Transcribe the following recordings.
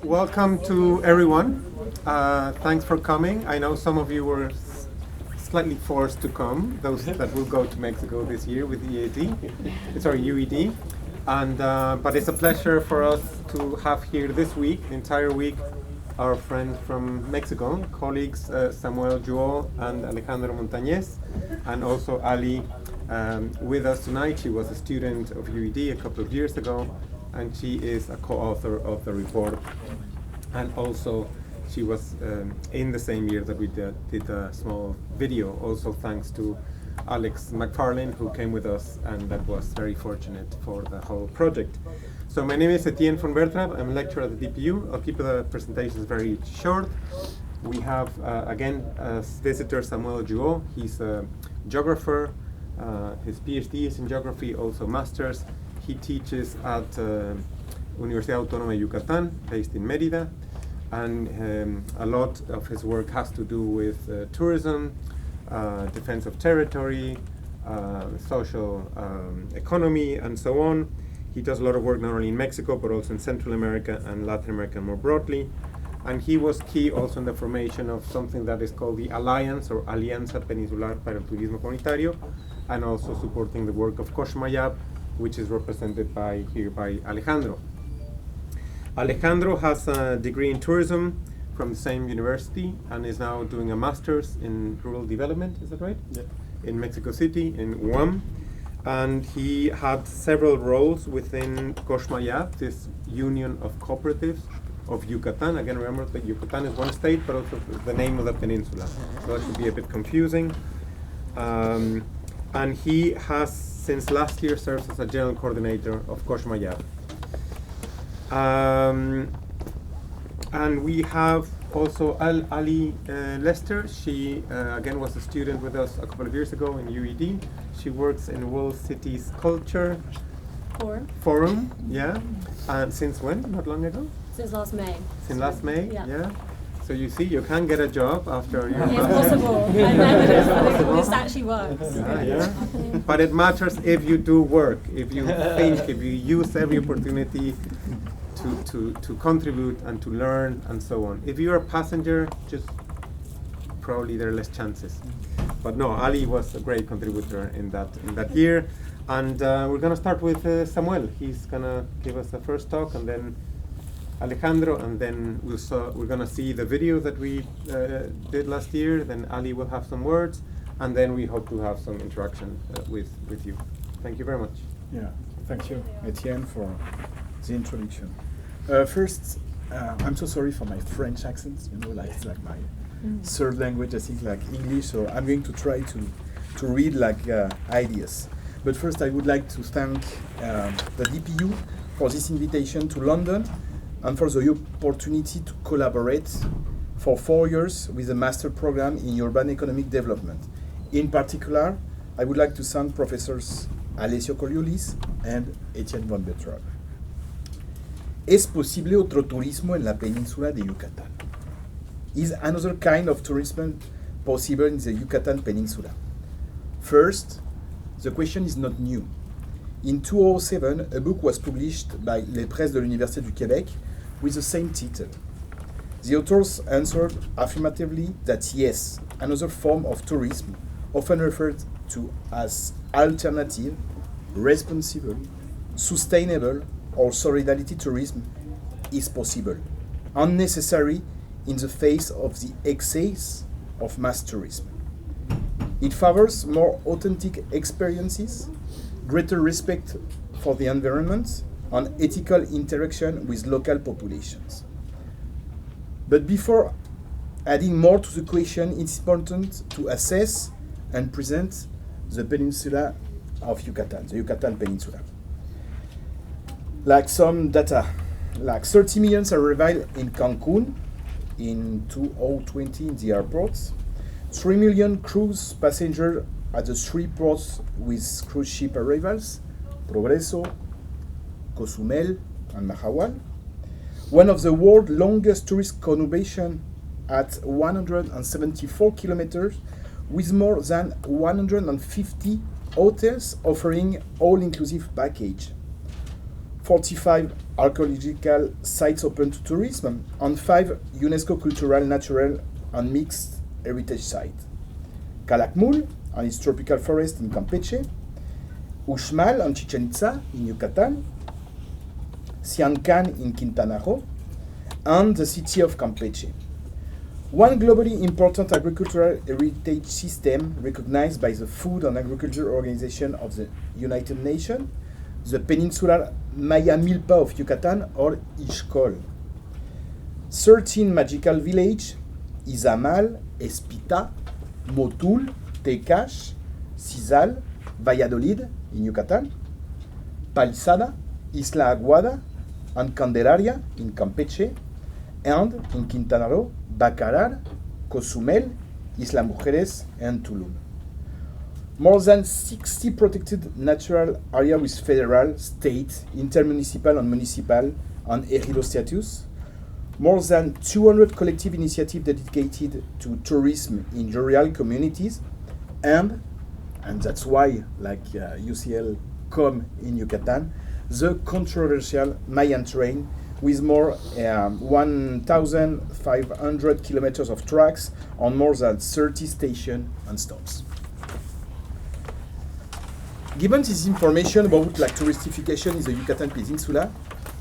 Welcome to everyone. Thanks for coming. I know some of you were slightly forced to come, those that will go to Mexico this year with UED. And but it's a pleasure for us to have here this week, the entire week, our friends from Mexico, colleagues Samuel Juo and Alejandro Montañez, and also Ali with us tonight. She was a student of UED a couple of years ago, and she is a co-author of the report. And also, she was in the same year that we did a small video, also thanks to Alex McFarlane, who came with us, and that was very fortunate for the whole project. So my name is Etienne von Bertrap. I'm a lecturer at the DPU. I'll keep the presentations very short. We have, again, as visitor Samuel Juo. He's a geographer. His PhD is in geography, also master's. He teaches at Universidad Autónoma de Yucatán, based in Mérida, and a lot of his work has to do with tourism, defense of territory, social economy, and so on. He does a lot of work not only in Mexico, but also in Central America and Latin America more broadly. And he was key also in the formation of something that is called the Alliance, or Alianza Peninsular para el Turismo Comunitario, and also supporting the work of Co'ox Mayab, which is represented by Alejandro. Alejandro has a degree in tourism from the same university and is now doing a master's in rural development, is that right? Yeah. In Mexico City, in UAM. And he had several roles within Co'ox Mayab, this union of cooperatives of Yucatan. Again, remember that Yucatan is one state, but also the name of the peninsula. So that should be a bit confusing. And he has, since last year, serves as a general coordinator of Co'ox Mayab. And we have also Ali Lester. She, again, was a student with us a couple of years ago in UED. She works in World Cities Culture Forum, yeah. And since when? Not long ago? Since last May. Since last May, yeah. So you see, you can get a job after your It's possible. I know this actually works. Yeah. But it matters if you do work, if you think, if you use every opportunity to contribute and to learn and so on. If you're a passenger, just probably there are less chances. But no, Ali was a great contributor in that year. And we're going to start with Samuel. He's going to give us the first talk, and then Alejandro, and then we're going to see the video that we did last year. Then Ali will have some words, and then we hope to have some interaction with you. Thank you very much. Yeah, thank you, Etienne, for the introduction. First, I'm so sorry for my French accent. It's like my third language, I think, like English. So I'm going to try to read like ideas. But first, I would like to thank the DPU for this invitation to London, and for the opportunity to collaborate for 4 years with the master program in urban economic development. In particular, I would like to thank Professors Alessio Coriolis and Etienne von Bertrap. ¿Es posible otro turismo en la península de Yucatán? Is another kind of tourism possible in the Yucatan Peninsula? First, the question is not new. In 2007, a book was published by Les Presses de l'Université du Québec with the same title. The authors answered affirmatively that yes, another form of tourism, often referred to as alternative, responsible, sustainable, or solidarity tourism, is possible, unnecessary in the face of the excess of mass tourism. It favors more authentic experiences, greater respect for the environment, and ethical interaction with local populations. But before adding more to the question, it's important to assess and present the peninsula of Yucatan, the Yucatan Peninsula. Like some data, like 30 million arrived in Cancun in 2020 in the airports, 3 million cruise passengers at the 3 ports with cruise ship arrivals, Progreso, Cozumel, and Mahahual. One of the world's longest tourist conurbation at 174 kilometers, with more than 150 hotels offering all-inclusive package. 45 archaeological sites open to tourism, and 5 UNESCO cultural, natural, and mixed heritage sites. Calakmul and its tropical forest in Campeche, Uxmal and Chichen Itza in Yucatan, Siancan in Quintana Roo, and the city of Campeche. One globally important agricultural heritage system recognized by the Food and Agriculture Organization of the United Nations, the Peninsular Maya Milpa of Yucatan, or Ixcol. 13 magical villages, Izamal, Espita, Motul, Tecash, Cizal, Valladolid in Yucatan, Palisada, Isla Aguada, and Candelaria in Campeche, and in Quintana Roo, Bacarar, Cozumel, Isla Mujeres, and Tulum. More than 60 protected natural areas with federal, state, intermunicipal, and municipal and ejido status. More than 200 collective initiatives dedicated to tourism in rural communities, and that's why, like UCL come in Yucatan, the controversial Mayan train with more 1,500 kilometers of tracks on more than 30 stations and stops. Given this information about touristification in the Yucatan Peninsula,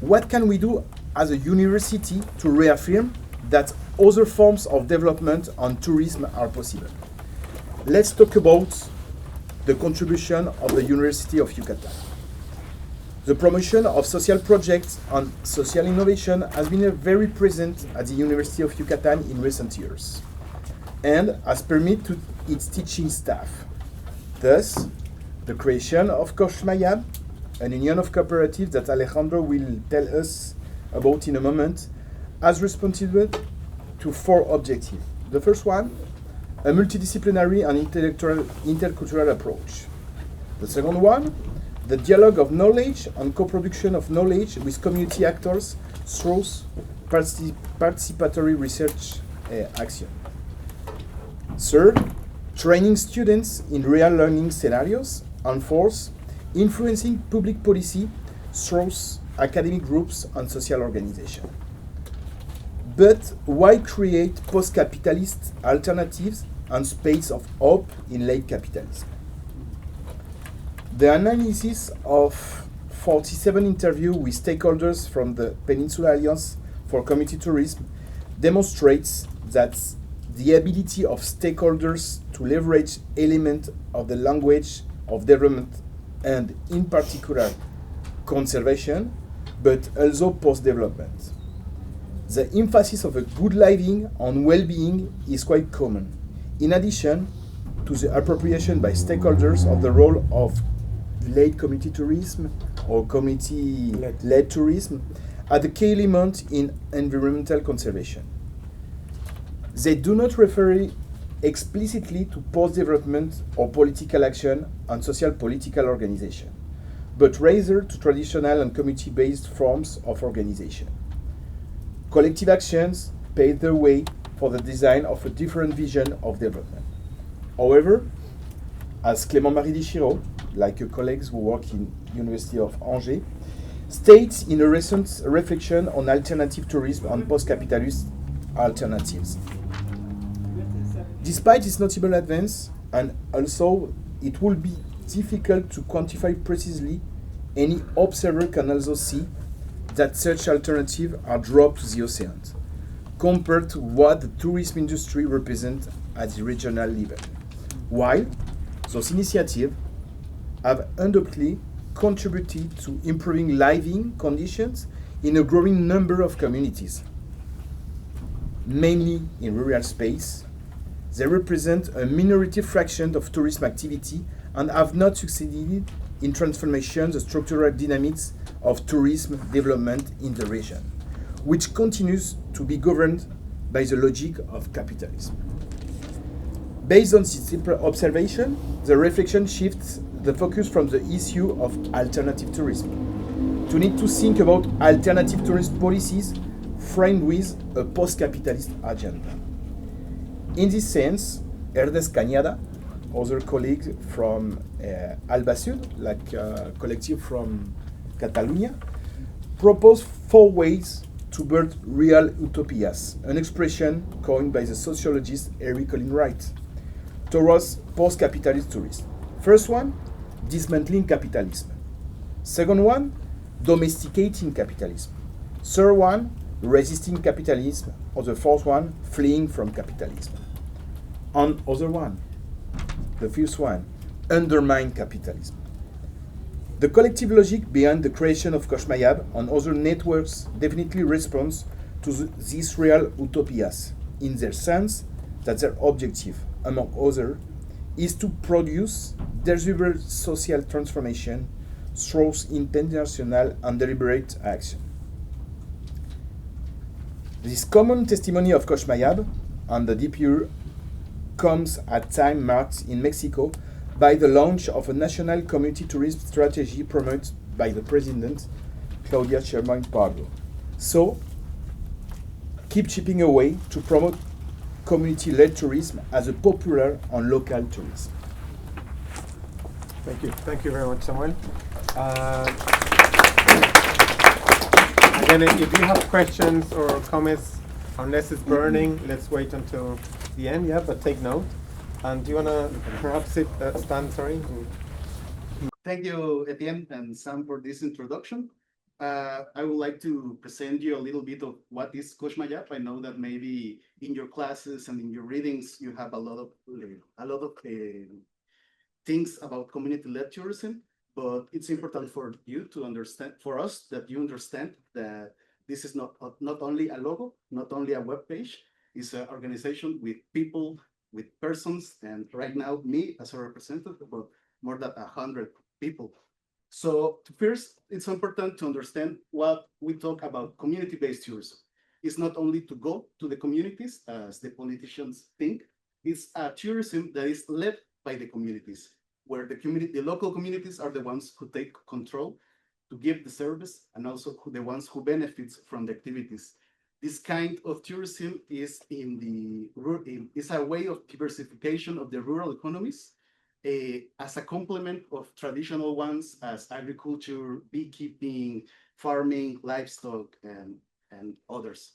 what can we do as a university to reaffirm that other forms of development and tourism are possible? Let's talk about the contribution of the University of Yucatan. The promotion of social projects and social innovation has been very present at the University of Yucatan in recent years, and has permitted to its teaching staff. Thus, the creation of Co'ox Mayab, an union of cooperatives that Alejandro will tell us about in a moment, has responded to 4 objectives. The first one, a multidisciplinary and intercultural approach. The second one, the dialogue of knowledge and co-production of knowledge with community actors through participatory research action. Third, training students in real learning scenarios. And fourth, influencing public policy through academic groups and social organizations. But why create post-capitalist alternatives and space of hope in late capitalism? The analysis of 47 interviews with stakeholders from the Peninsula Alliance for Community Tourism demonstrates that the ability of stakeholders to leverage elements of the language of development and, in particular, conservation, but also post-development. The emphasis of a good living and well-being is quite common, in addition to the appropriation by stakeholders of the role of late community tourism or community-led tourism as a key element in environmental conservation. They do not refer explicitly to post-development or political action and social political organization, but rather to traditional and community-based forms of organization. Collective actions paved the way for the design of a different vision of development. However, as Clément-Marie Dichiro, like your colleagues who work in University of Angers, states in a recent reflection on alternative tourism and post-capitalist alternatives. Despite this notable advance, and also it will be difficult to quantify precisely, any observer can also see that such alternatives are dropped to the oceans, compared to what the tourism industry represents at the regional level. While those initiatives have undoubtedly contributed to improving living conditions in a growing number of communities, mainly in rural space, they represent a minority fraction of tourism activity and have not succeeded in transforming the structural dynamics of tourism development in the region, which continues to be governed by the logic of capitalism. Based on this simple observation, the reflection shifts the focus from the issue of alternative tourism to need to think about alternative tourist policies framed with a post-capitalist agenda. In this sense, Ernest Cañada, other colleagues from Alba Sud, like collective from Catalonia, propose 4 ways to build real utopias, an expression coined by the sociologist Eric Colin Wright, towards post-capitalist tourism. First one, dismantling capitalism. Second one, domesticating capitalism. Third one, resisting capitalism. Or the fourth one, fleeing from capitalism. And other one, the fifth one, undermine capitalism. The collective logic behind the creation of Co'ox Mayab and other networks definitely responds to these real utopias, in their sense that their objective, among others, is to produce deliberate social transformation through intentional and deliberate action. This common testimony of Co'ox Mayab and the DPU comes at time marked in Mexico by the launch of a national community tourism strategy promoted by the President, Claudia Sheinbaum Pardo. So, keep chipping away to promote community-led tourism as a popular and local tourism. Thank you. Thank you very much, Samuel. Again, if you have questions or comments, unless it's burning, let's wait until the end, yeah, but take note. And do you want to perhaps stand, sorry? Thank you, Etienne and Sam, for this introduction. I would like to present you a little bit of what is Co'ox Mayab. I know that maybe in your classes and in your readings, you have a lot of things about community-led tourism, but it's important for you to understand, for us, that you understand that this is not only a logo, not only a web page. It's an organization with people, with persons, and right now me as a representative, about more than 100 people. So first, it's important to understand what we talk about community-based tourism. It's not only to go to the communities, as the politicians think. It's a tourism that is led by the communities, where the local communities are the ones who take control to give the service, and also the ones who benefits from the activities. This kind of tourism is is a way of diversification of the rural economies, as a complement of traditional ones as agriculture, beekeeping, farming, livestock, and others.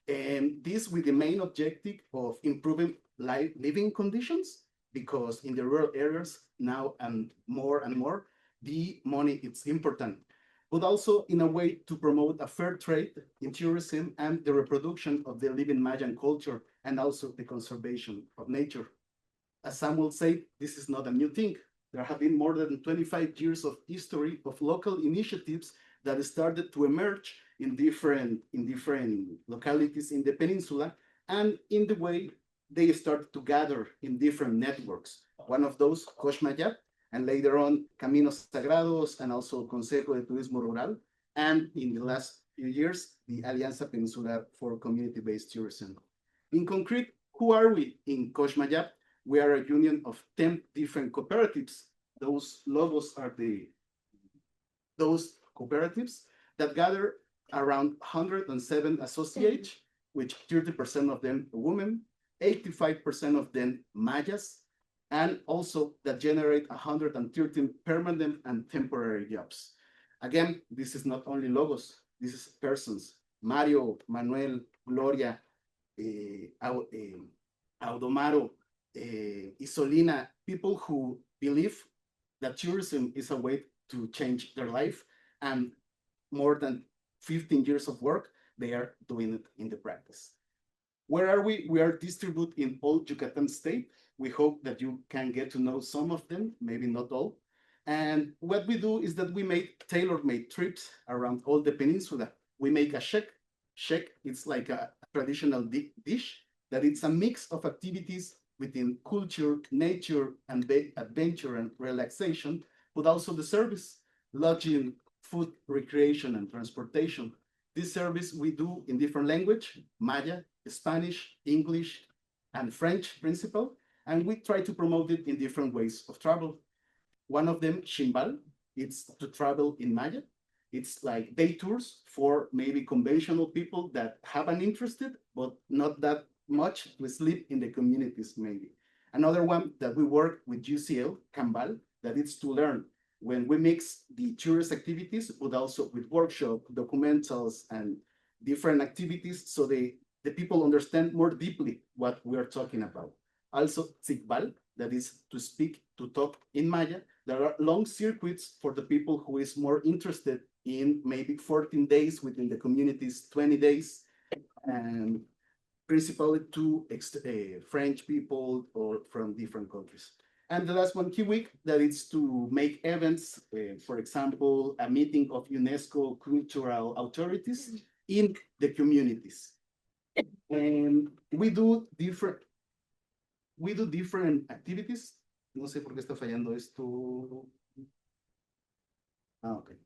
And this with the main objective of improving living conditions, because in the rural areas now and more, the money is important, but also in a way to promote a fair trade in tourism and the reproduction of the living Mayan culture, and also the conservation of nature. As some will say, this is not a new thing. There have been more than 25 years of history of local initiatives that started to emerge in different localities in the peninsula, and in the way they started to gather in different networks. One of those, Co'ox Mayab, and later on Caminos Sagrados, and also Consejo de Turismo Rural, and in the last few years, the Alianza Peninsular for Community-Based Tourism. In concrete, who are we in Co'ox Mayab? We are a union of 10 different cooperatives. Those logos are those cooperatives that gather around 107 associates, which 30% of them are women, 85% of them Mayas, and also that generate 113 permanent and temporary jobs. Again, this is not only logos, this is persons. Mario, Manuel, Gloria, Audomaro, Isolina, people who believe that tourism is a way to change their life, and more than 15 years of work, they are doing it in the practice. Where are we? We are distributed in all Yucatan state. We hope that you can get to know some of them, maybe not all. And what we do is that we make tailor-made trips around all the peninsula. We make a shek. Shek, it's like a traditional dish that it's a mix of activities within culture, nature, and adventure and relaxation, but also the service, lodging, food, recreation, and transportation. This service we do in different language, Maya, Spanish, English, and French principal, and we try to promote it in different ways of travel. One of them, Shimbal, it's to travel in Maya. It's like day tours for maybe conventional people that have an interest, but not that much to sleep in the communities maybe. Another one that we work with UCL, Cambal, that it's to learn when we mix the tourist activities, but also with workshop, documentals, and different activities, so the people understand more deeply what we are talking about. Also, Tzikbal, that is to speak, to talk in Maya. There are long circuits for the people who is more interested in maybe 14 days within the communities, 20 days, and principally to French people or from different countries. And the last one, Key Week, that is to make events, for example, a meeting of UNESCO cultural authorities in the communities. And we do different activities. No sé por qué está fallando esto. Okay.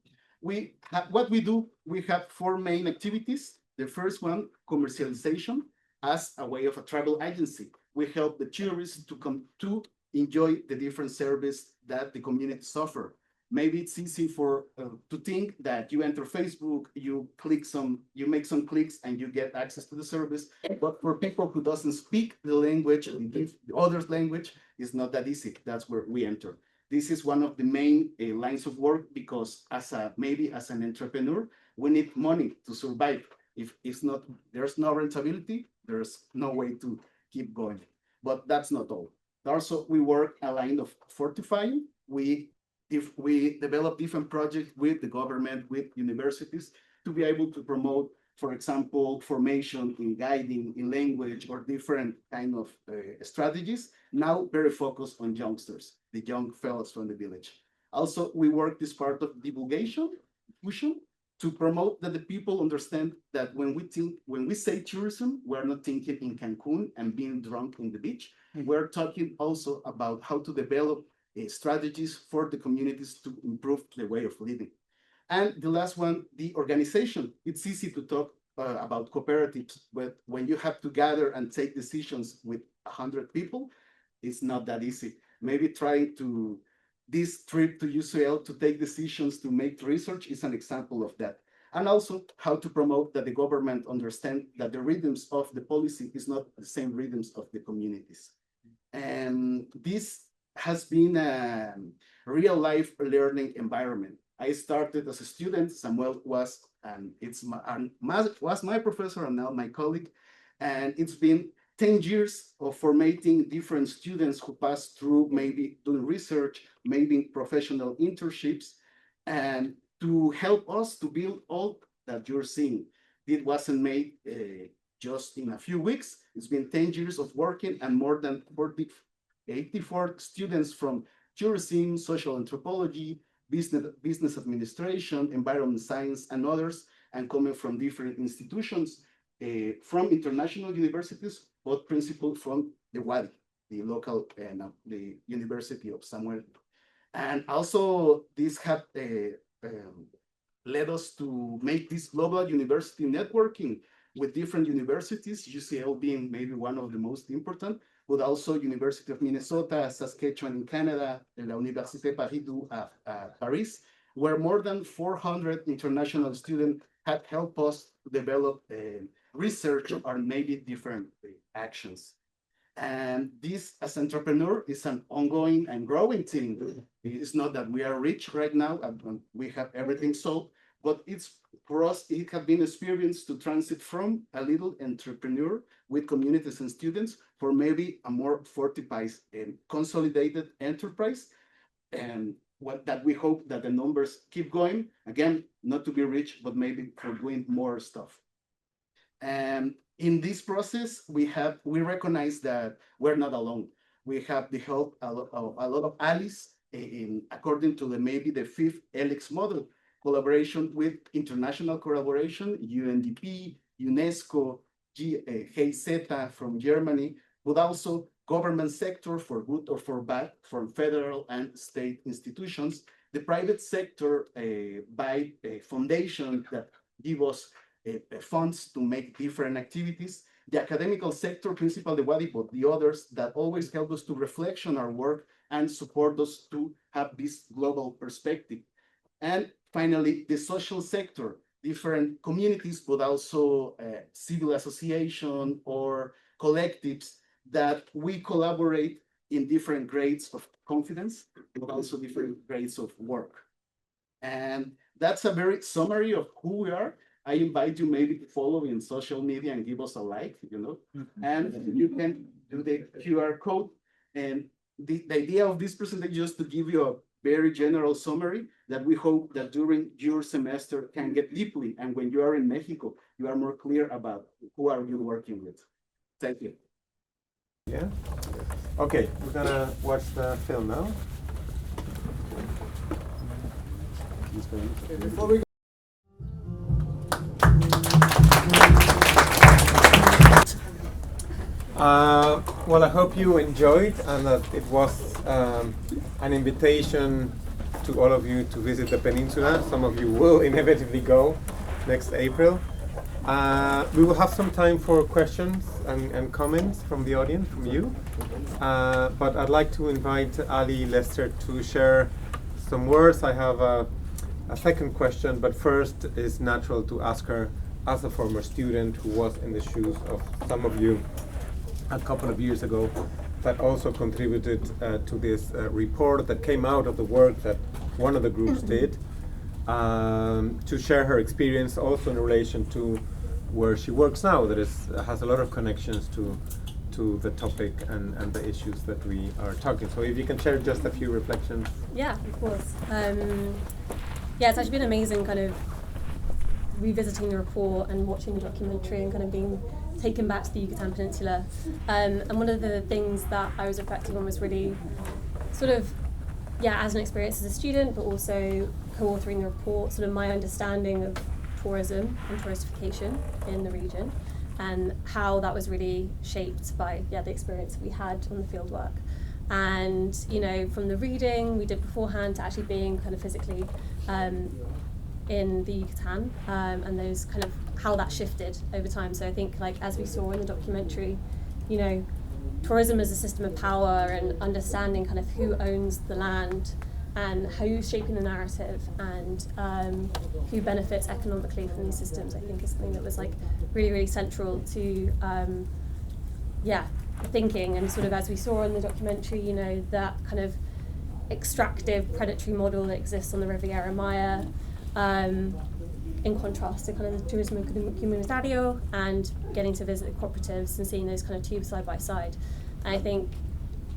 What we do, we have 4 main activities. The first one, commercialization as a way of a travel agency. We help the tourists to come to enjoy the different service that the communities offer. Maybe it's easy for to think that you enter Facebook, you make some clicks and you get access to the service. But for people who doesn't speak the language, the other language, is not that easy. That's where we enter. This is one of the main lines of work, because maybe as an entrepreneur, we need money to survive. If it's not, there's no rentability, there's no way to keep going. But that's not all. Also, we work a line of fortifying. We develop different projects with the government, with universities, to be able to promote, for example, formation in guiding, in language, or different kind of strategies, now very focused on youngsters, the young fellows from the village. Also, we work this part of divulgation, to promote that the people understand that when we say tourism, we're not thinking in Cancun and being drunk in the beach. We're talking also about how to develop strategies for the communities to improve the way of living. And the last one, the organization. It's easy to talk about cooperatives, but when you have to gather and take decisions with 100 people, it's not that easy. Maybe trying to this trip to UCL to take decisions, to make research, is an example of that. And also how to promote that the government understand that the rhythms of the policy is not the same rhythms of the communities. And this has been a real life learning environment. I started as a student, Samuel was my professor and now my colleague. And it's been 10 years of formating different students who pass through maybe doing research, maybe professional internships, and to help us to build all that you're seeing. It wasn't made just in a few weeks. It's been 10 years of working and more than 84 students from tourism, social anthropology, business administration, environment science, and others, and coming from different institutions, from international universities, but principally from the UADY, the local, the University of Samuel. And also this had led us to make this global university networking with different universities, UCL being maybe one of the most important, but also University of Minnesota, Saskatchewan in Canada, and la Université Paris, where more than 400 international students had helped us develop research on maybe different actions. And this, as entrepreneur, is an ongoing and growing thing. It's not that we are rich right now and we have everything solved, but it's for us, it has been experience to transit from a little entrepreneur with communities and students for maybe a more fortified and consolidated enterprise. And what that we hope that the numbers keep going, again, not to be rich, but maybe for doing more stuff. And in this process, we recognize that we're not alone. We have the help of a lot of allies according to maybe the 5th Helix model, collaboration with international collaboration, UNDP, UNESCO, GIZ from Germany, but also government sector for good or for bad, from federal and state institutions, the private sector by a foundation that give us funds to make different activities, the academical sector, principally the UADY, but the others that always help us to reflect on our work and support us to have this global perspective. And finally, the social sector, different communities, but also civil association or collectives that we collaborate in different grades of confidence, but also different grades of work. And that's a very summary of who we are. I invite you maybe to follow in social media and give us a like, and you can do the QR code. And the idea of this presentation is just to give you a very general summary that we hope that during your semester can get deeply. And when you are in Mexico, you are more clear about who are you working with. Thank you. Yeah. Okay, we're gonna watch the film now. Before we Well, I hope you enjoyed and that it was an invitation to all of you to visit the peninsula. Some of you will inevitably go next April. We will have some time for questions and comments from the audience, from you. But I'd like to invite Ali Lester to share some words. I have a second question, but first it's natural to ask her, as a former student who was in the shoes of some of you a couple of years ago, that also contributed to this report that came out of the work that one of the groups did, to share her experience also in relation to where she works now, that has a lot of connections to the topic and the issues that we are talking. So if you can share just a few reflections. Yeah, of course. Yeah, it's actually been amazing kind of revisiting the report and watching the documentary and kind of being taken back to the Yucatan Peninsula. And one of the things that I was reflecting on was really sort of, as an experience as a student, but also co-authoring the report, sort of my understanding of tourism and touristification in the region and how that was really shaped by the experience we had on the field work. And, from the reading we did beforehand to actually being kind of physically in the Yucatan, and those kind of how that shifted over time. So I think, as we saw in the documentary, tourism as a system of power and understanding kind of who owns the land and who's shaping the narrative and who benefits economically from these systems, I think is something that was really, really central to thinking. And sort of as we saw in the documentary, that kind of extractive predatory model that exists on the Riviera Maya, in contrast to kind of the tourism comunitario and getting to visit the cooperatives and seeing those kind of two side by side. And I think,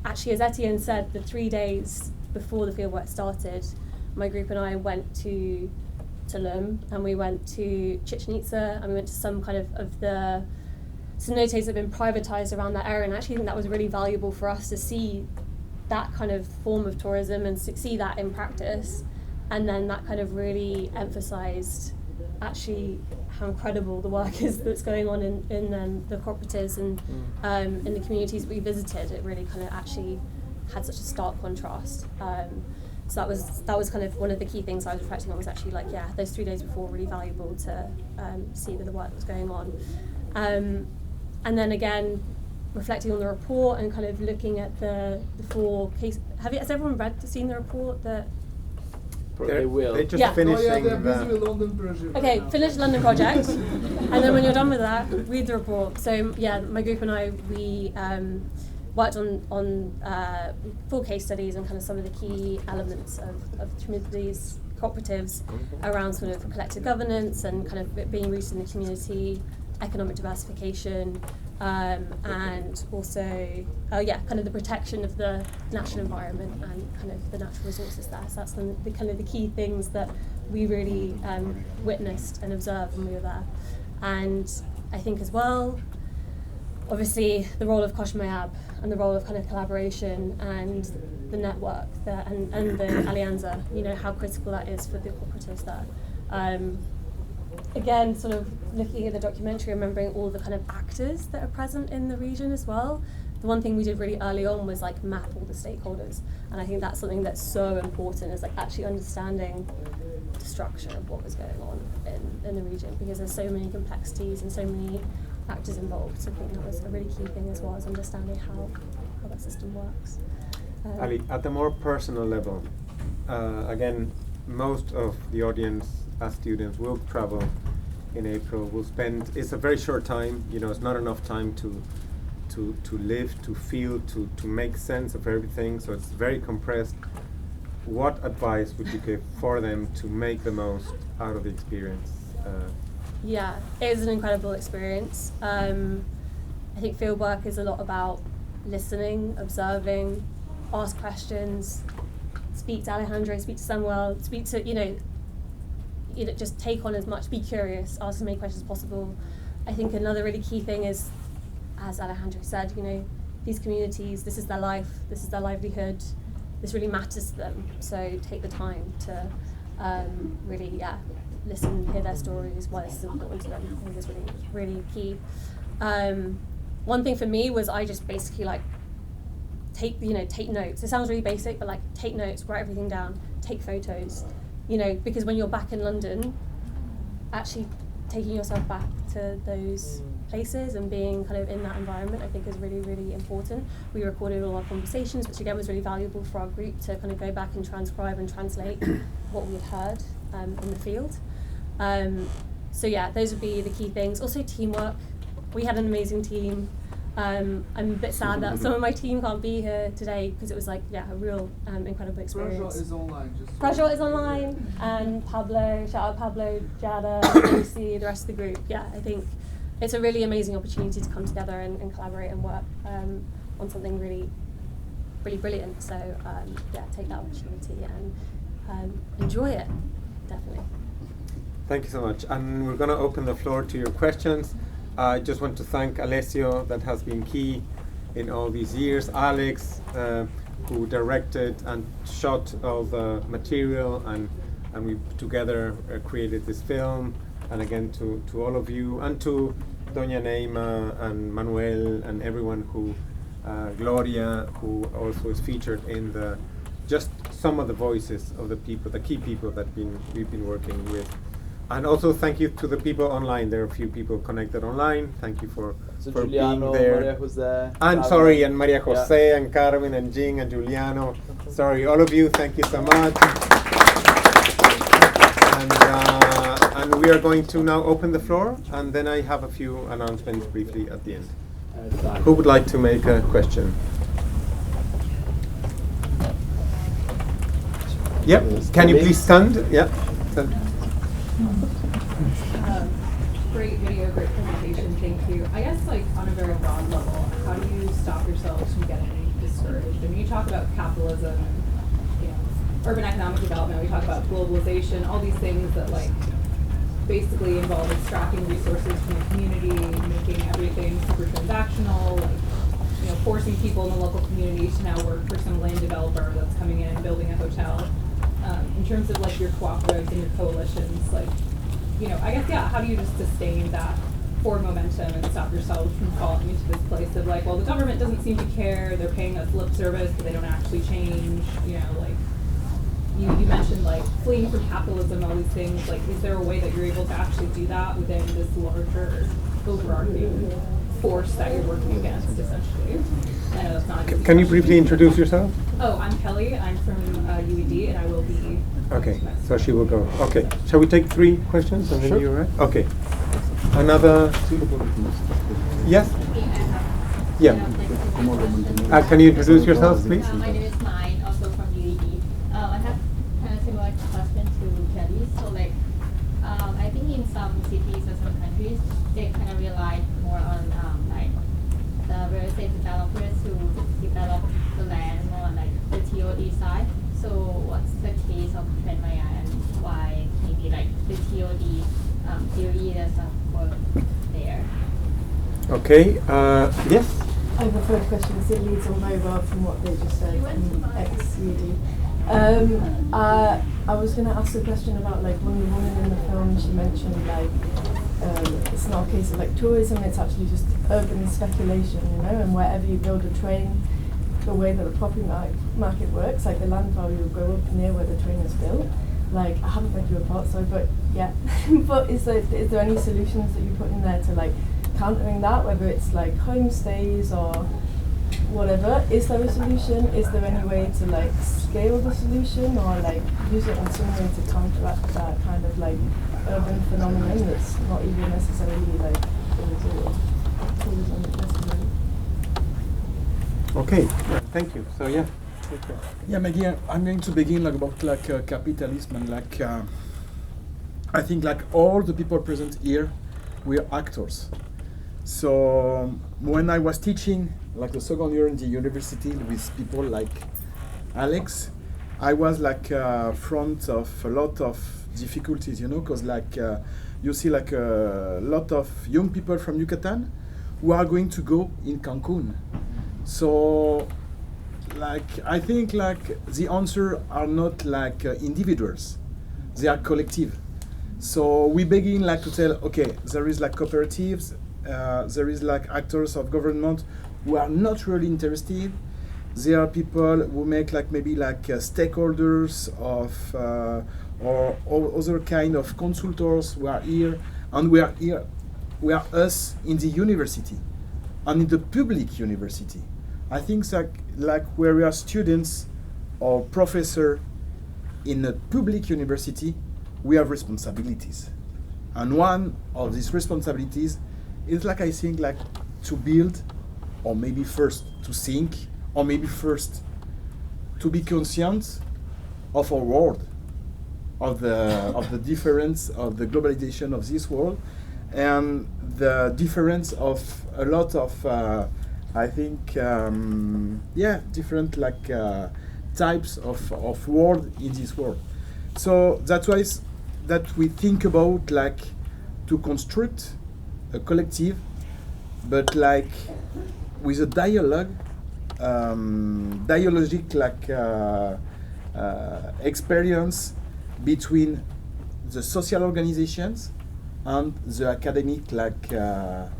actually, as Etienne said, the 3 days before the fieldwork started, my group and I went to Tulum, and we went to Chichen Itza, and we went to some kind of the cenotes that have been privatized around that area. And I actually think that was really valuable for us to see that kind of form of tourism and see that in practice. And then that kind of really emphasized actually how incredible the work is that's going on in the cooperatives and in the communities we visited. It really kind of actually had such a stark contrast. So that was kind of one of the key things I was reflecting on, was actually those 3 days before were really valuable to see the work that was going on. And then again, reflecting on the report and kind of looking at the 4 cases. Has everyone seen the report that? They will. They're just finishing they're busy with London project. Okay, finish London project, and then when you're done with that, read the report. So my group and I, we worked on 4 case studies and kind of some of the key elements of these cooperatives around sort of collective governance and kind of being rooted in the community, economic diversification, and also kind of the protection of the natural environment and kind of the natural resources there. So that's the kind of the key things that we really witnessed and observed when we were there. And I think as well, obviously the role of Co'ox Mayab and the role of kind of collaboration and the network there and the alianza, how critical that is for the cooperatives there. Again, sort of looking at the documentary, remembering all the kind of actors that are present in the region as well. The one thing we did really early on was map all the stakeholders, and I think that's something that's so important, is actually understanding the structure of what was going on in the region, because there's so many complexities and so many actors involved. So I think that was a really key thing as well, as understanding how that system works. Ali, at the more personal level, again, most of the audience as students will travel in April. We'll spend, it's a very short time, it's not enough time to to live, to feel, to make sense of everything. So it's very compressed. What advice would you give for them to make the most out of the experience? Yeah, it is an incredible experience. I think fieldwork is a lot about listening, observing, ask questions, speak to Alejandro, speak to Samuel, speak to, just take on as much, be curious, ask as many questions as possible. I think another really key thing is, as Alejandro said, these communities, this is their life, this is their livelihood, this really matters to them. So take the time to really, listen, hear their stories, why this is important to them. I think is really, really key. One thing for me was I just basically take notes. It sounds really basic, but take notes, write everything down, take photos. Because when you're back in London, actually taking yourself back to those places and being kind of in that environment, I think is really, really important. We recorded all our conversations, which again was really valuable for our group to kind of go back and transcribe and translate what we had heard in the field. So yeah, those would be the key things. Also teamwork. We had an amazing team. I'm a bit sad that some of my team can't be here today because it was a real incredible experience. Pressure is online. Pressure is online, and Pablo, shout out Pablo, Jada, Lucy, the rest of the group. Yeah, I think it's a really amazing opportunity to come together and collaborate and work on something really, really brilliant. So take that opportunity and enjoy it, definitely. Thank you so much. And we're going to open the floor to your questions. I just want to thank Alessio, that has been key in all these years, Alex, who directed and shot all the material, and we together created this film, and again to all of you, and to Doña Neima and Manuel and everyone who, Gloria, who also is featured in just some of the voices of the people, the key people that we've been working with. And also thank you to the people online. There are a few people connected online. Thank you for Giuliano, being there. Maria Jose. And sorry, and Maria Jose, and Carmen, and Jing, and Giuliano. Sorry, all of you, thank you so much. And we are going to now open the floor, and then I have a few announcements briefly at the end. Who would like to make a question? Yep, can you please stand? Yep. Great video, great presentation, thank you. I guess on a very broad level, how do you stop yourselves from getting discouraged? I mean, you talk about capitalism and urban economic development, we talk about globalization, all these things that basically involve extracting resources from the community, making everything super transactional, forcing people in the local community to now work for some land developer that's coming in and building a hotel. In terms of your cooperatives and your coalitions, I guess, how do you just sustain that forward momentum and stop yourselves from falling into this place of well, the government doesn't seem to care, they're paying us lip service, but they don't actually change, you mentioned fleeing from capitalism, all these things, is there a way that you're able to actually do that within this larger overarching force that you're working against, essentially? I know that's not easy. Can you briefly introduce yourself? Oh, I'm Kelly. I'm from UADY, and I will be. Okay, so she will go. Okay, shall we take 3 questions and then Sure. you're right? Okay. Another. Yes? Yeah. Can you introduce yourself, please? My name is Mai, also from UADY. I have kind of similar question to Kelly. So I think in some cities or some countries, they kind of rely more on the real estate developers who develop the land more on the TOD side. So what's the case of Tren Maya and why maybe the TOD theory doesn't work there? Okay, yes? I have a third question, because it leads on over from what they just said from ex-UD. I was going to ask a question about one of the women in the film, she mentioned it's not a case of tourism, it's actually just urban speculation, and wherever you build a train, the way that the property market works, the land value will go up near where the train is built. I haven't read your report, sorry, but yeah. But is there any solutions that you put in there to countering that, whether it's homestays or whatever? Is there a solution? Is there any way to scale the solution or use it in some way to counteract that kind of urban phenomenon that's not even necessarily the result of tourism necessarily? Okay, thank you. So yeah. Okay. Yeah, maybe I'm going to begin about capitalism and I think like all the people present here, we're actors. So when I was teaching like the second year in the university with people like Alex, I was like front of a lot of difficulties, you know, because you see like a lot of young people from Yucatan who are going to go in Cancun. So I think the answer are not individuals, they are collective. So we begin to tell, okay, there is cooperatives, there is actors of government who are not really interested. There are people who make maybe stakeholders of or other kind of consultants who are here, and we are here. We are us in the university, and in the public university. I think where we are students or professor in a public university, we have responsibilities, and one of these responsibilities is I think to build, or maybe first to think, or maybe first to be conscious of our world, of the difference of the globalization of this world, and the difference of a lot of I think different types of world in this world. So that's why that we think about to construct a collective, but with a dialogue, dialogic experience between the social organizations and the academic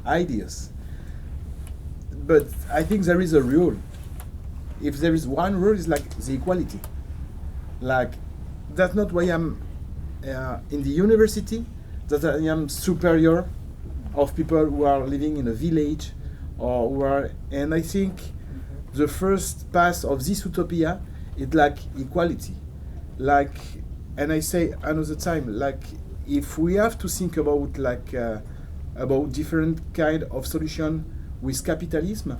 ideas. But I think there is a rule. If there is one rule, it's the equality. That's not why I'm in the university, that I am superior of people who are living in a village or who are, and I think the first pass of this utopia is equality. And I say another time, if we have to think about about different kind of solution with capitalism,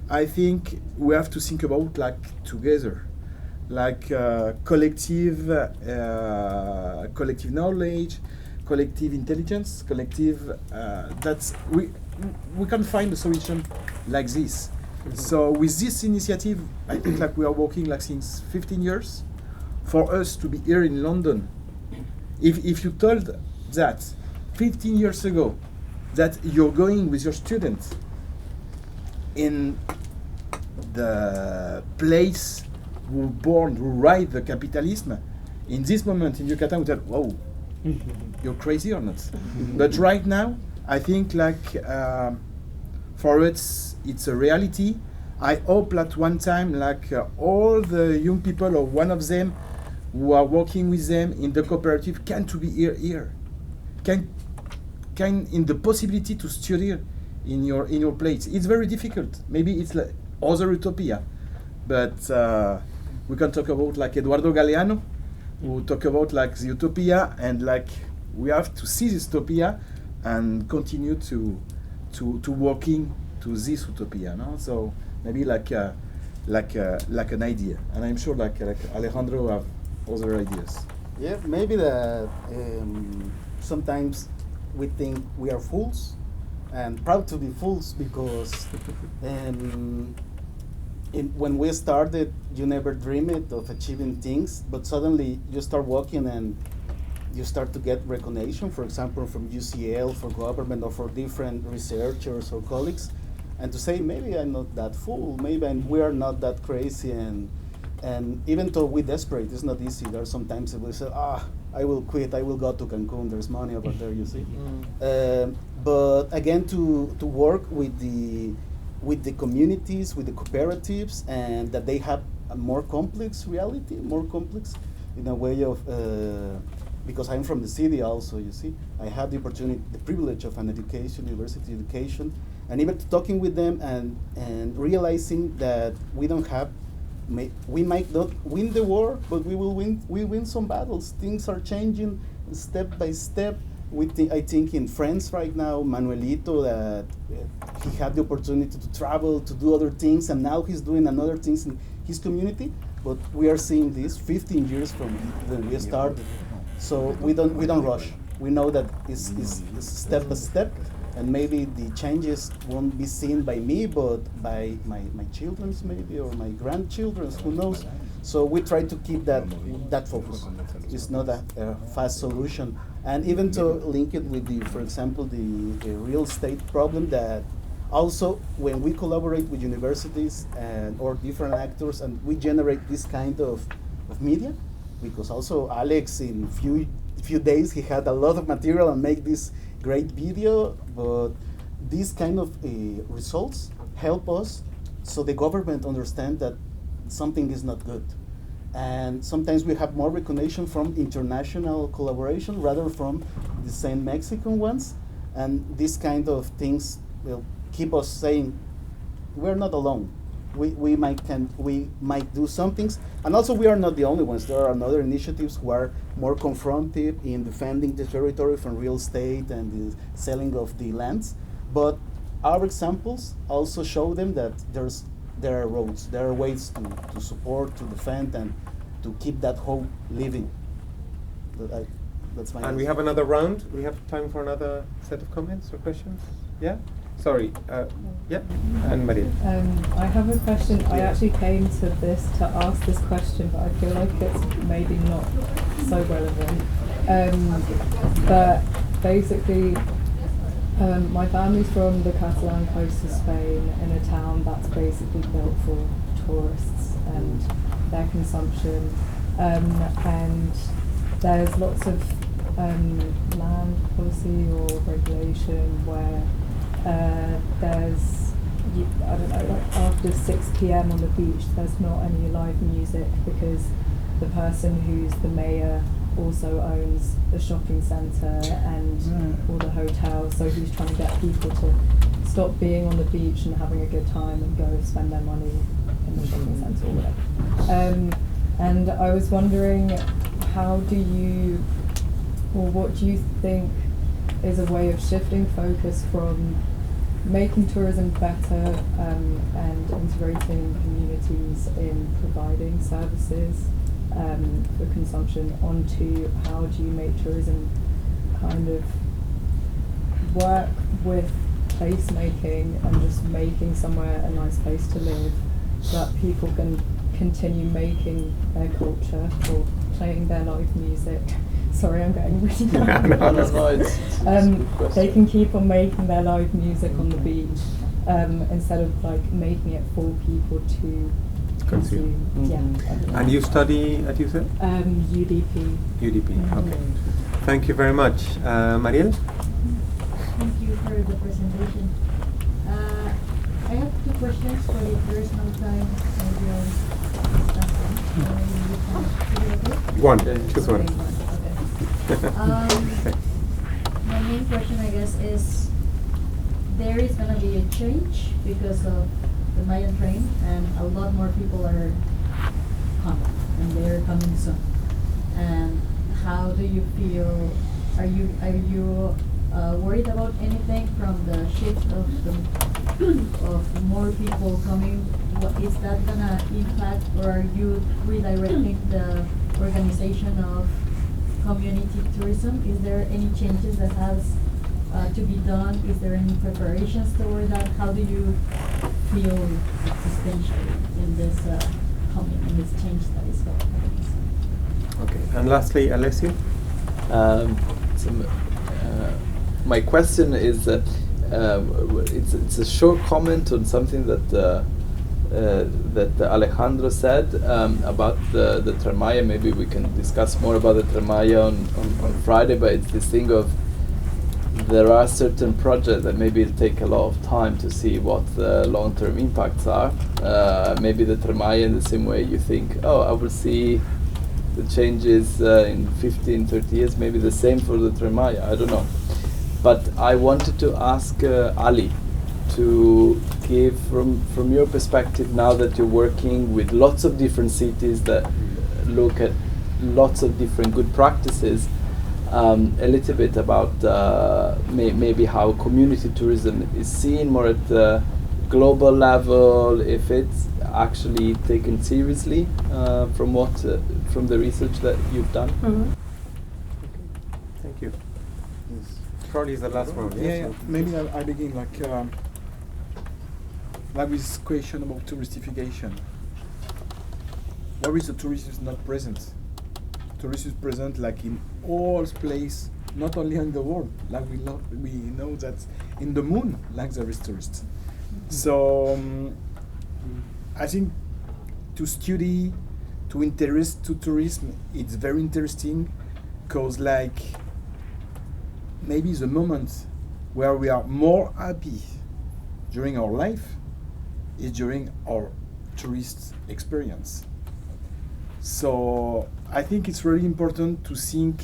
I think we have to think about together, collective knowledge, collective intelligence, collective. That's we can find a solution like this. Mm-hmm. So with this initiative, I think we are working since 15 years. For us to be here in London, if you told that 15 years ago that you're going with your students in the place who write the capitalism, in this moment in Yucatan, we thought, whoa, you're crazy or not? But right now, I think for us, it's a reality. I hope that one time, all the young people or one of them who are working with them in the cooperative can to be here, can in the possibility to study in your place. It's very difficult. Maybe it's other utopia, but we can talk about Eduardo Galeano, who talk about the utopia, and we have to see this utopia and continue to working to this utopia. No, so maybe an idea, and I'm sure Alejandro have other ideas. Yeah, maybe that sometimes we think we are fools, and proud to be fools, because when we started, you never dreamed of achieving things, but suddenly you start working and you start to get recognition, for example, from UCL, for government, or for different researchers or colleagues, and to say, maybe I'm not that fool, maybe we are not that crazy, and even though we're desperate, it's not easy. There are sometimes we say, I will quit, I will go to Cancun, there's money over there, you see. But again, to work with the communities, with the cooperatives, and that they have a more complex reality, more complex in a way of, because I'm from the city also, you see. I had the opportunity, the privilege of an education, university education, and even talking with them and realizing that we don't have, we might not win the war, but we win some battles. Things are changing step by step, I think in France right now, Manuelito, that he had the opportunity to travel, to do other things, and now he's doing another things in his community. But we are seeing this 15 years from when we started, so we don't rush. We know that it's step by step, and maybe the changes won't be seen by me, but by my children's maybe, or my grandchildren's, who knows. So we try to keep that focus. It's not a fast solution. And even to link it with for example, the real estate problem, that also when we collaborate with universities or different actors, and we generate this kind of media, because also Alex, in few days, he had a lot of material and make this great video, but these kind of results help us, so the government understand that something is not good. And sometimes we have more recognition from international collaboration rather from the same Mexican ones. And these kind of things will keep us saying we're not alone. We might do some things, and also we are not the only ones. There are other initiatives who are more confrontive in defending the territory from real estate and the selling of the lands. But our examples also show them that there are roads, there are ways to support, to defend, and to keep that hope living. That's my And we have another round. We have time for another set of comments or questions. Yeah? Sorry. Yeah? And Maria. I have a question. I actually came to ask this question, but I feel like it's maybe not so relevant. But basically, my family's from the Catalan coast of Spain, in a town that's basically built for tourists and their consumption. And there's lots of land policy or regulation where there's, I don't know, like after 6 p.m. on the beach, there's not any live music because the person who's the mayor also owns the shopping centre and all the hotels, so he's trying to get people to stop being on the beach and having a good time and go spend their money in the shopping centre or whatever. And I was wondering, what do you think is a way of shifting focus from making tourism better and integrating communities in providing services for consumption onto how do you make tourism kind of work with place making and just making somewhere a nice place to live, so that people can continue making their culture or playing their live music. Sorry, I'm getting really No, they can keep on making their live music on the beach instead of like making it for people to consume. Yeah. And you study at UCL? UDP. UDP, okay. Thank you very much. Mariel? Thank you for the presentation. I have 2 questions for the first time. One, choose one. My main question, I guess, is there is going to be a change because of the Mayan train, and a lot more people are coming, and they're coming soon. And how do you feel? Are you worried about anything from the shift of more people coming? What is that gonna impact, or are you redirecting the organization of community tourism? Is there any changes that has to be done? Is there any preparations toward that? How do you feel existentially in this in this change that is going on? Okay, and lastly, Alessio? My question is, it's a short comment on something that Alejandro said about the Tren Maya. Maybe we can discuss more about the Tren Maya on Friday, but it's this thing of there are certain projects that maybe it'll take a lot of time to see what the long-term impacts are. Maybe the Tren Maya, in the same way you think, oh, I will see the changes in 15, 30 years, maybe the same for the Tren Maya, I don't know. But I wanted to ask Ali to give, from your perspective, now that you're working with lots of different cities that look at lots of different good practices, a little bit about maybe how community tourism is seen more at the global level, if it's actually taken seriously from the research that you've done. Mm-hmm. Thank you. Charlie is the last one. Yeah, maybe I begin like with this question about touristification. Where is the tourist is not present? Tourist is present like in all places, not only in the world. Like we know that in the moon, like there is tourists. So I think to study, to interest to tourism, it's very interesting, because like maybe the moment where we are more happy during our life is during our tourist experience. So I think it's really important to think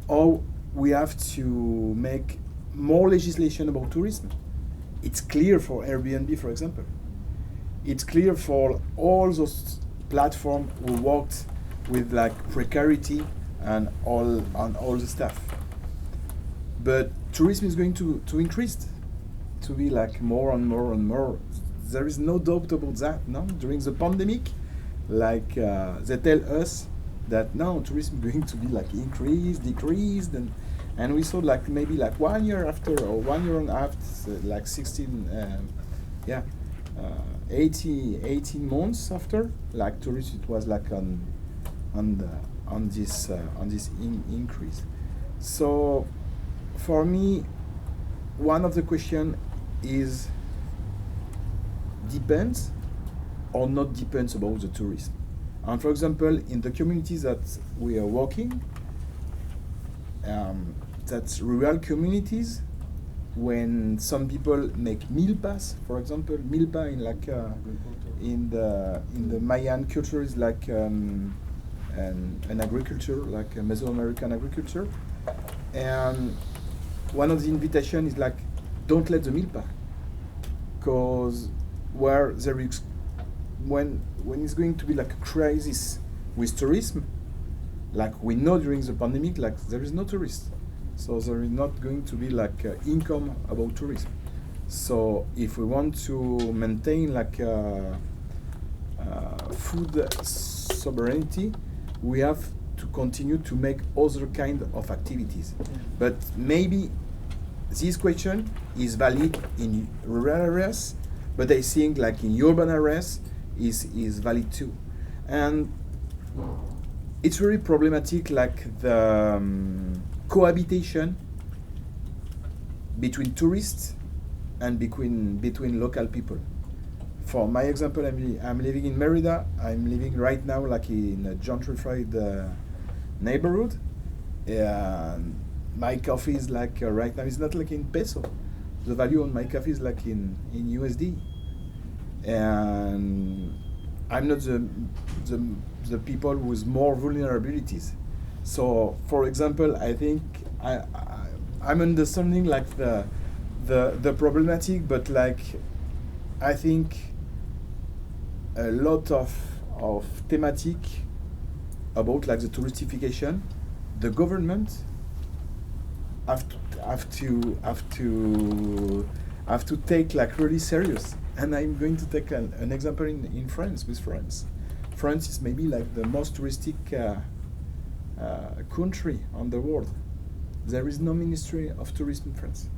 how we have to make more legislation about tourism. It's clear for Airbnb, for example. It's clear for all those platforms who worked with like precarity and all the stuff. But tourism is going to increase, to be like more and more and more. There is no doubt about that. No, during the pandemic, like they tell us that now tourism is going to be like increased, decreased, and we saw like maybe like 1 year after or 1 year and a half, like 18 months after, like tourism, it was like on this increase. So for me, one of the question is depends or not depends about the tourism. And for example, in the communities that we are working, that's rural communities, when some people make milpas, for example, milpa in like in the Mayan culture is like an agriculture, like a Mesoamerican agriculture, and one of the invitation is like, don't let the milpa, because where there is when it's going to be like a crisis with tourism, like we know during the pandemic, like there is no tourist, so there is not going to be like income about tourism. So if we want to maintain like food sovereignty, we have to continue to make other kind of activities. But maybe this question is valid in rural areas, but I think like in urban areas is valid too. And it's very problematic, like the cohabitation between tourists and between local people. For my example, I'm living in Merida. I'm living right now like in a gentrified neighborhood, and my coffee is like right now it's not like in peso. The value on my coffee is like in USD, and I'm not the people with more vulnerabilities. So, for example, I think I'm understanding like the problematic, but like I think a lot of thematic about like the touristification, the government have to take like really serious. And I'm going to take an example in France, with France. France is maybe like the most touristic country on the world. There is no Ministry of Tourism in France.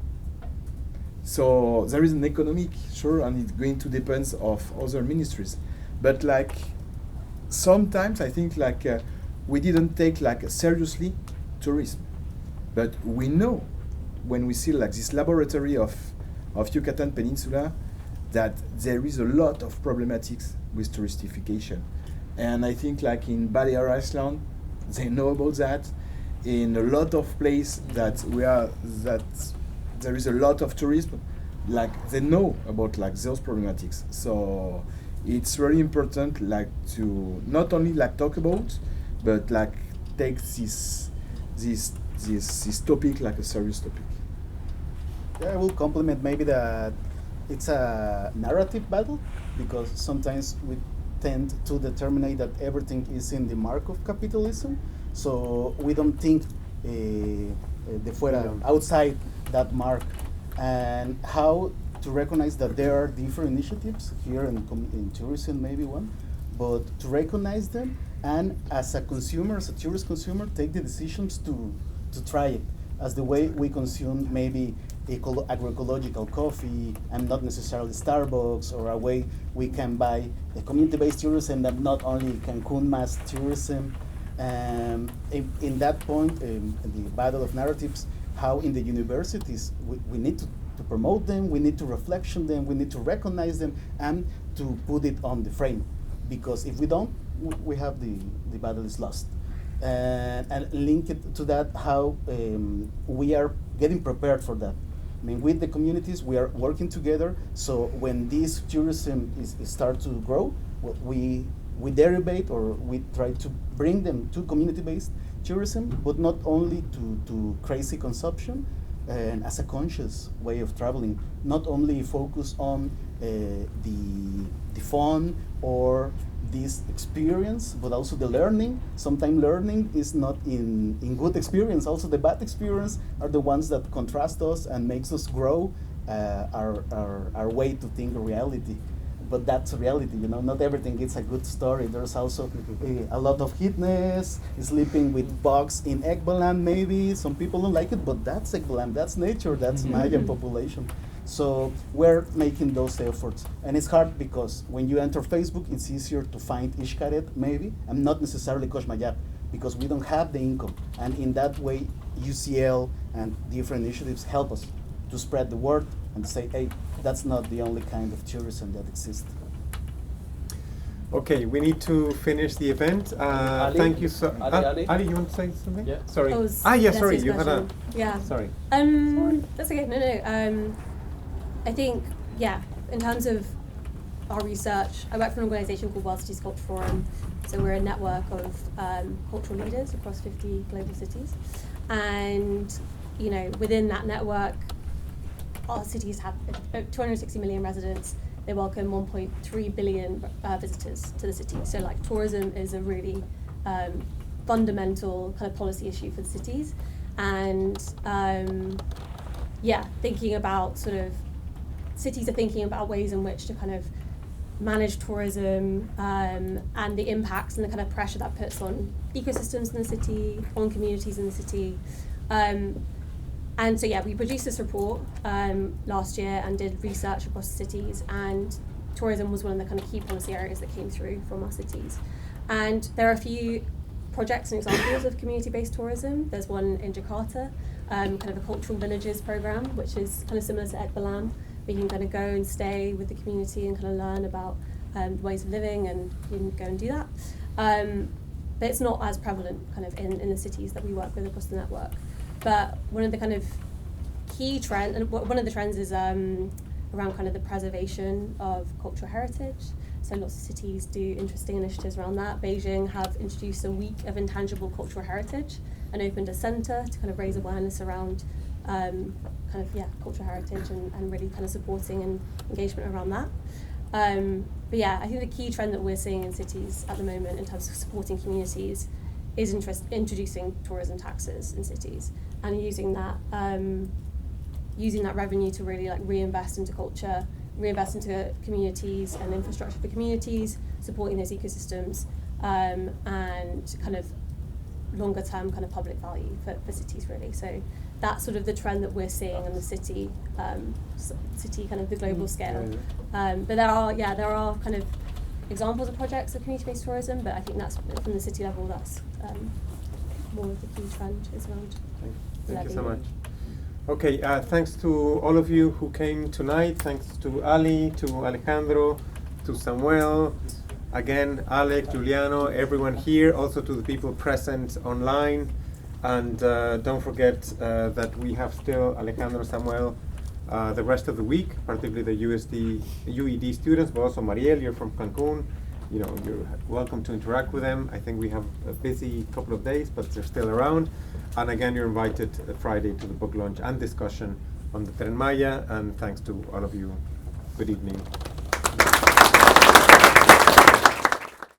So there is an economic, sure, and it's going to depend of other ministries. But like sometimes I think like we didn't take like seriously tourism. But we know when we see like this laboratory of Yucatan Peninsula that there is a lot of problematics with touristification. And I think like in Balear Island, they know about that. In a lot of places that there is a lot of tourism, like they know about like those problematics. So it's really important like to not only like talk about, but like take this topic like a serious topic. Yeah, I will compliment maybe that it's a narrative battle, because sometimes we tend to determine that everything is in the mark of capitalism, So we don't think de fuera, outside that mark, and how to recognize that there are different initiatives here in tourism, maybe one, but to recognize them, and as a consumer, as a tourist consumer, take the decisions to try it, as the way we consume maybe agroecological coffee and not necessarily Starbucks, or a way we can buy a community-based tourism that not only Cancun mass tourism. In that point, the battle of narratives, how in the universities we need to promote them, we need to reflection them, we need to recognize them, and to put it on the frame. Because if we don't, we have the battle is lost. And link it to that, how we are getting prepared for that. I mean, with the communities, we are working together. So when this tourism is start to grow, we derivate, or we try to bring them to community-based tourism, but not only to crazy consumption, and as a conscious way of traveling, not only focus on the fun or this experience, but also the learning. Sometimes learning is not in good experience. Also the bad experience are the ones that contrast us and makes us grow our way to think reality. But that's reality, you know, not everything is a good story. There's also a lot of hitness, sleeping with bugs in Ekbaland maybe. Some people don't like it, but that's Ekbaland, that's nature, that's Mayan population. So we're making those efforts. And it's hard because when you enter Facebook, it's easier to find Xcaret maybe, and not necessarily Co'ox Mayab, because we don't have the income. And in that way, UCL and different initiatives help us to spread the word and say, hey, that's not the only kind of tourism that exists. Okay, we need to finish the event. Thank you so. Ali, you want to say something? Yeah. Sorry. Oh, Yeah. Sorry, Leslie's you had a. question. Yeah. Sorry. That's okay. No. I think, yeah, in terms of our research, I work for an organisation called World Cities Culture Forum. So we're a network of cultural leaders across 50 global cities, and you know, within that network, our cities have 260 million residents. They welcome 1.3 billion visitors to the city. So like tourism is a really fundamental kind of policy issue for the cities. And yeah, thinking about sort of, cities are thinking about ways in which to kind of manage tourism and the impacts and the kind of pressure that puts on ecosystems in the city, on communities in the city. And so yeah, we produced this report last year and did research across the cities, and tourism was one of the kind of key policy areas that came through from our cities. And there are a few projects and examples of community-based tourism. There's one in Jakarta, kind of a cultural villages program, which is kind of similar to Ekbalam. We can kind of go and stay with the community and kind of learn about ways of living, and you can go and do that. But it's not as prevalent kind of in the cities that we work with across the network. But one of the kind of key trends, and one of the trends is around kind of the preservation of cultural heritage. So lots of cities do interesting initiatives around that. Beijing have introduced a week of intangible cultural heritage and opened a centre to kind of raise awareness around cultural heritage and really kind of supporting and engagement around that. But yeah, I think the key trend that we're seeing in cities at the moment in terms of supporting communities is introducing tourism taxes in cities and using that revenue to really like reinvest into culture, reinvest into communities and infrastructure for communities, supporting those ecosystems, and kind of longer term kind of public value for cities really. So that's sort of the trend that we're seeing in the city kind of the global scale. But there are kind of examples of projects of community-based tourism, but I think that's from the city level, that's more of the key trend is around. Thank you so much. Okay, thanks to all of you who came tonight. Thanks to Ali, to Alejandro, to Samuel, again, Alec, Giuliano, everyone here, also to the people present online. And don't forget that we have still Alejandro, Samuel, the rest of the week, particularly the UED students, but also Mariel, you're from Cancun. You know, you're welcome to interact with them. I think we have a busy couple of days, but they're still around. And again, you're invited Friday to the book launch and discussion on the Tren Maya. And thanks to all of you. Good evening.